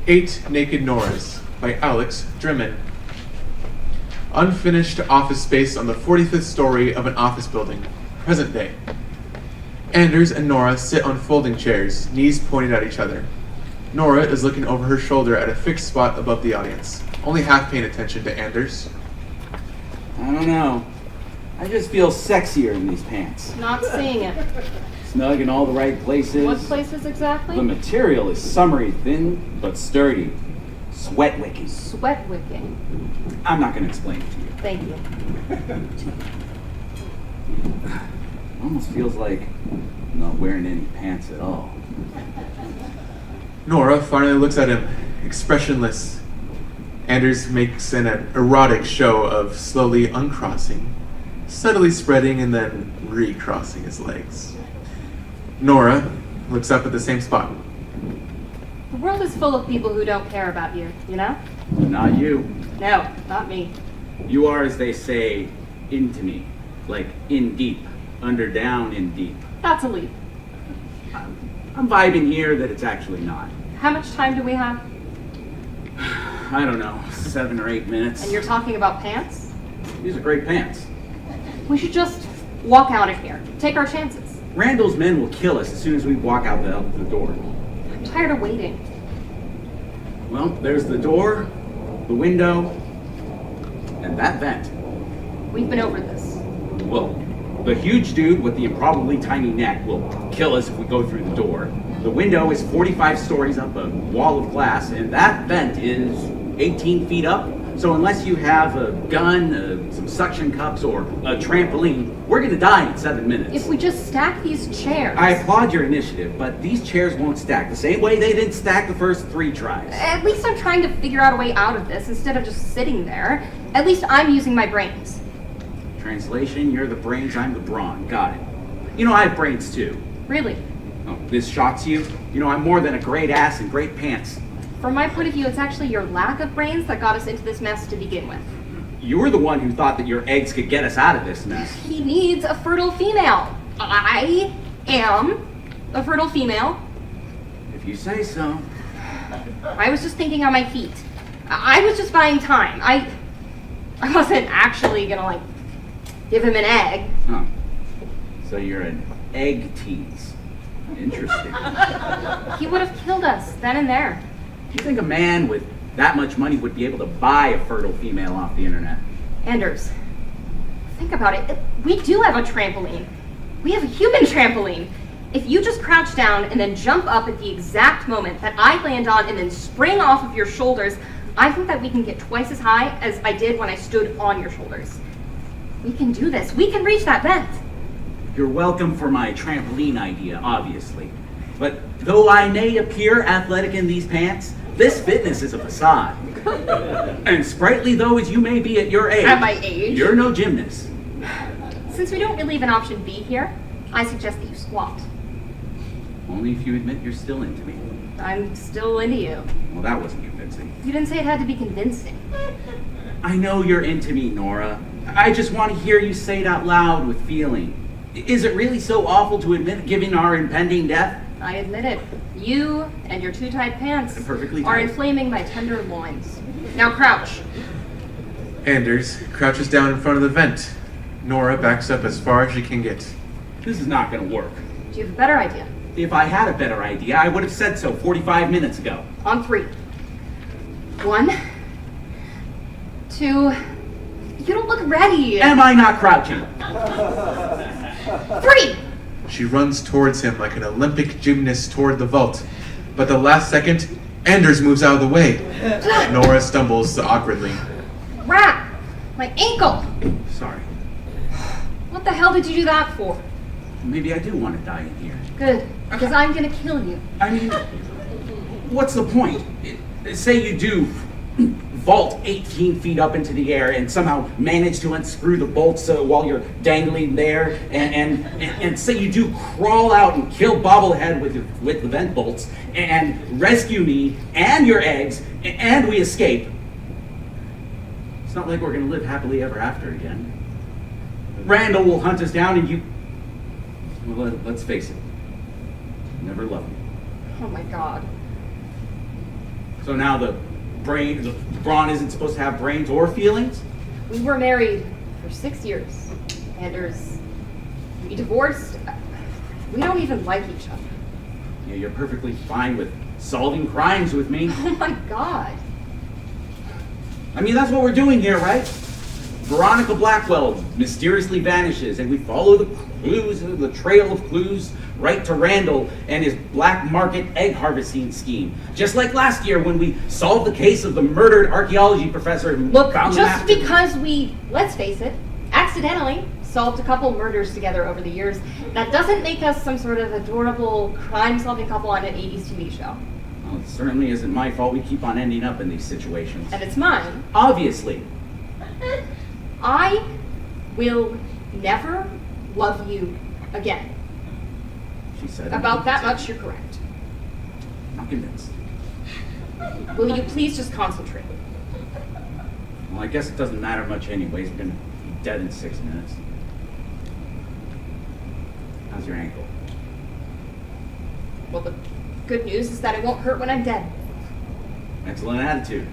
Eight Naked Noras by Alex Drimmen. Unfinished office space on the 45th story of an office building. Present day. Anders and Nora sit on folding chairs, knees pointed at each other. Nora is looking over her shoulder at a fixed spot above the audience, only half paying attention to Anders. I don't know. I just feel sexier in these pants. Not seeing it. Snug in all the right places. What places exactly? The material is summery, thin, but sturdy. Sweat wicking. Sweat wicking. I'm not going to explain it to you. Thank you. It almost feels like I'm not wearing any pants at all. Nora finally looks at him, expressionless. Anders makes an erotic show of slowly uncrossing, subtly spreading, and then recrossing his legs. Nora looks up at the same spot. The world is full of people who don't care about you, you know? Not you. No, not me. You are, as they say, into me. Like in deep. Under, down, in deep. That's a leap. I'm vibing here that it's actually not. How much time do we have? I don't know, 7 or 8 minutes. And you're talking about pants? These are great pants. We should just walk out of here. Take our chances. Randall's men will kill us as soon as we walk out the door. I'm tired of waiting. Well, there's the door, the window, and that vent. We've been over this. Well, the huge dude with the improbably tiny neck will kill us if we go through the door. The window is 45 stories up a wall of glass, and that vent is 18 feet up. So unless you have a gun, some suction cups, or a trampoline, we're gonna die in 7 minutes. If we just stack these chairs. I applaud your initiative, but these chairs won't stack the same way they didn't stack the first 3 tries. At least I'm trying to figure out a way out of this instead of just sitting there. At least I'm using my brains. Translation, you're the brains, I'm the brawn. Got it. You know, I have brains too. Really. Oh, this shocks you? You know, I'm more than a great ass and great pants. From my point of view, it's actually your lack of brains that got us into this mess to begin with. You're the one who thought that your eggs could get us out of this mess. He needs a fertile female. I am a fertile female. If you say so. I was just thinking on my feet. I was just buying time. I wasn't actually gonna, give him an egg. Huh. So you're an egg tease. Interesting. He would have killed us then and there. Do you think a man with that much money would be able to buy a fertile female off the internet? Anders, think about it. We do have a trampoline. We have a human trampoline. If you just crouch down and then jump up at the exact moment that I land on and then spring off of your shoulders, I think that we can get twice as high as I did when I stood on your shoulders. We can do this. We can reach that vent. You're welcome for my trampoline idea, obviously. But though I may appear athletic in these pants, this fitness is a facade. And sprightly though as you may be at your age, At my age? You're no gymnast. Since we don't really have an option B here, I suggest that you squat. Only if you admit you're still into me. I'm still into you. Well, that wasn't convincing. You didn't say it had to be convincing. I know you're into me, Nora. I just want to hear you say it out loud with feeling. Is it really so awful to admit given our impending death? I admit it. You and your too tight pants Perfectly are tight. inflaming my tender loins. Now crouch. Anders crouches down in front of the vent. Nora backs up as far as she can get. This is not going to work. Do you have a better idea? If I had a better idea, I would have said so 45 minutes ago. On 3. 1, 2. You don't look ready. Am I not crouching? 3. She runs towards him like an Olympic gymnast toward the vault. But the last second, Anders moves out of the way. Nora stumbles awkwardly. Rat! My ankle! Sorry. What the hell did you do that for? Maybe I do want to die in here. Good, because I'm gonna kill you. I mean, what's the point? Say you do vault 18 feet up into the air and somehow manage to unscrew the bolts while you're dangling there, and say you do crawl out and kill Bobblehead with the vent bolts and rescue me and your eggs, and we escape. It's not like we're gonna live happily ever after again. Randall will hunt us down and you... Well, let's face it. Never loved me. Oh my god. So now the brawn isn't supposed to have brains or feelings? We were married for 6 years. Anders, we divorced. We don't even like each other. Yeah, you're perfectly fine with solving crimes with me. Oh my God. I mean, that's what we're doing here, right? Veronica Blackwell mysteriously vanishes, and we follow the clues, the trail of clues, right to Randall and his black market egg harvesting scheme. Just like last year when we solved the case of the murdered archaeology professor who Look, found just the because we, let's face it, accidentally solved a couple murders together over the years, that doesn't make us some sort of adorable crime-solving couple on an 80s TV show. Well, it certainly isn't my fault we keep on ending up in these situations. And it's mine. Obviously. I will never love you again. She said. About that much, you're correct. Not convinced. Will you please just concentrate? Well, I guess it doesn't matter much anyways. We're gonna be dead in 6 minutes. How's your ankle? Well, the good news is that it won't hurt when I'm dead. Excellent attitude.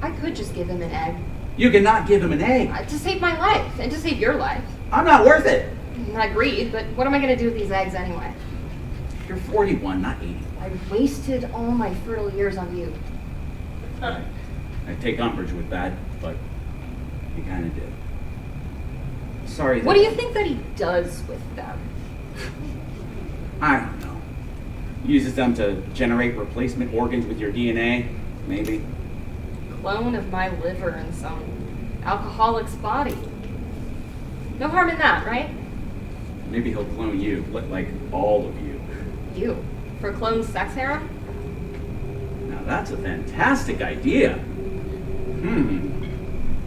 I could just give him an egg. You cannot give him an egg. To save my life, and to save your life. I'm not worth it. I agreed, but what am I going to do with these eggs anyway? You're 41, not 80. I wasted all my fertile years on you. I take umbrage with that, but you kind of did. Sorry. What do you think that he does with them? I don't know. Uses them to generate replacement organs with your DNA, maybe. Clone of my liver in some alcoholic's body. No harm in that, right? Maybe he'll clone you, like all of you. You? For clone sex harem? Now that's a fantastic idea.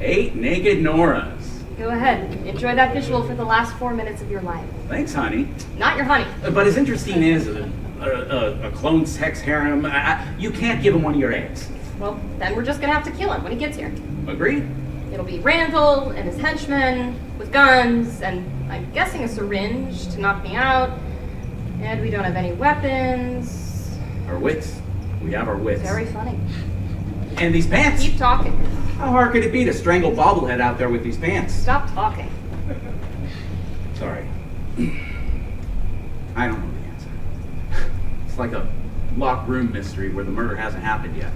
8 naked Noras. Go ahead. Enjoy that visual for the last 4 minutes of your life. Thanks, honey. Not your honey. But as interesting as a clone sex harem, you can't give him one of your eggs. Well, then we're just gonna have to kill him when he gets here. Agreed? It'll be Randall and his henchmen with guns and I'm guessing a syringe to knock me out. And we don't have any weapons. Our wits. We have our wits. Very funny. And these pants. Keep talking. How hard could it be to strangle Bobblehead out there with these pants? Stop talking. Sorry. I don't know the answer. It's like a locked room mystery where the murder hasn't happened yet.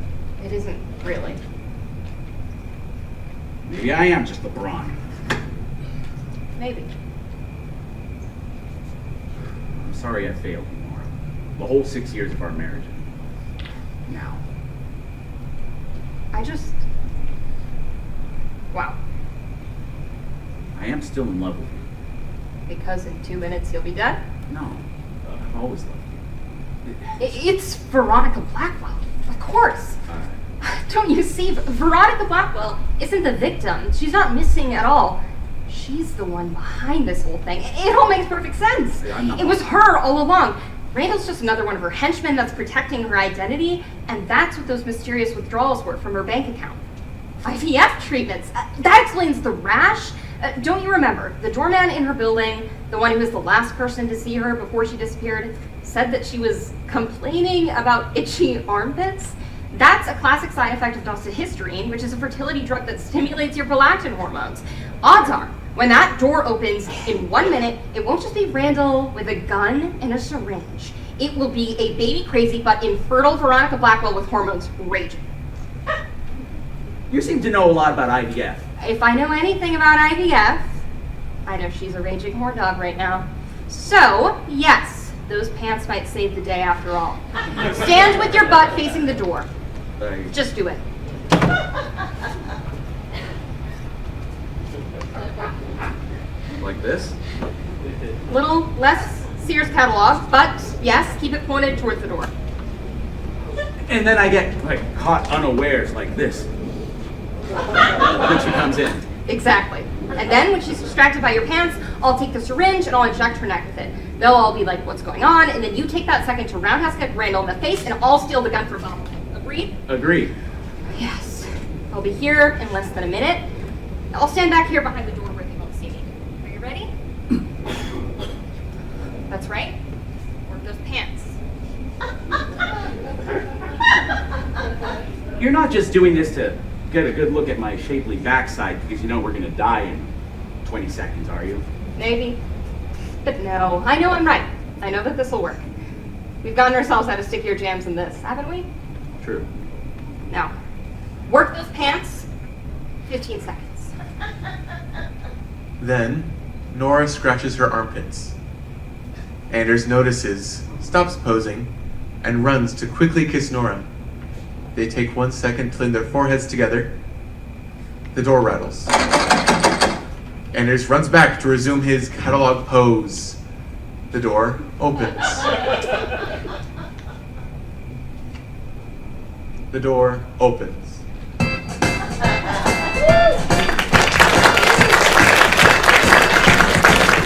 It isn't really. Maybe I am just the brawn. Maybe. I'm sorry I failed you, Nora. The whole 6 years of our marriage. Now. I just... Wow. I am still in love with you. Because in 2 minutes you'll be dead? No. I've always loved you. It's Veronica Blackwell. Of course. Don't you see? Veronica Blackwell isn't the victim. She's not missing at all. She's the one behind this whole thing. It all makes perfect sense. Yeah, It was her all along. Randall's just another one of her henchmen that's protecting her identity, and that's what those mysterious withdrawals were from her bank account. IVF treatments. That explains the rash. Don't you remember? The doorman in her building, the one who was the last person to see her before she disappeared, said that she was complaining about itchy armpits. That's a classic side effect of doxycytidine, which is a fertility drug that stimulates your prolactin hormones. Odds are, when that door opens in 1 minute, it won't just be Randall with a gun and a syringe. It will be a baby crazy but infertile Veronica Blackwell with hormones raging. You seem to know a lot about IVF. If I know anything about IVF, I know she's a raging horn dog right now. So, yes, those pants might save the day after all. Stand with your butt facing the door. Just do it. Like this? Little less Sears catalog, but yes, keep it pointed towards the door. And then I get, caught unawares like this. When she comes in. Exactly. And then when she's distracted by your pants, I'll take the syringe and I'll inject her neck with it. They'll all be like, what's going on? And then you take that second to roundhouse kick Randall in the face and I'll steal the gun from Bob. Agreed? Agreed. Yes. I'll be here in less than a minute. I'll stand back here behind the door where they won't see me. Are you ready? That's right. those pants. You're not just doing this to get a good look at my shapely backside because you know we're gonna die in 20 seconds, are you? Maybe. But no, I know I'm right. I know that this will work. We've gotten ourselves out of stickier jams than this, haven't we? True. Now, work those pants. 15 seconds. Then, Nora scratches her armpits. Anders notices, stops posing, and runs to quickly kiss Nora. They take 1 second to lean their foreheads together. The door rattles. Anders runs back to resume his catalog pose. The door opens. The door opens.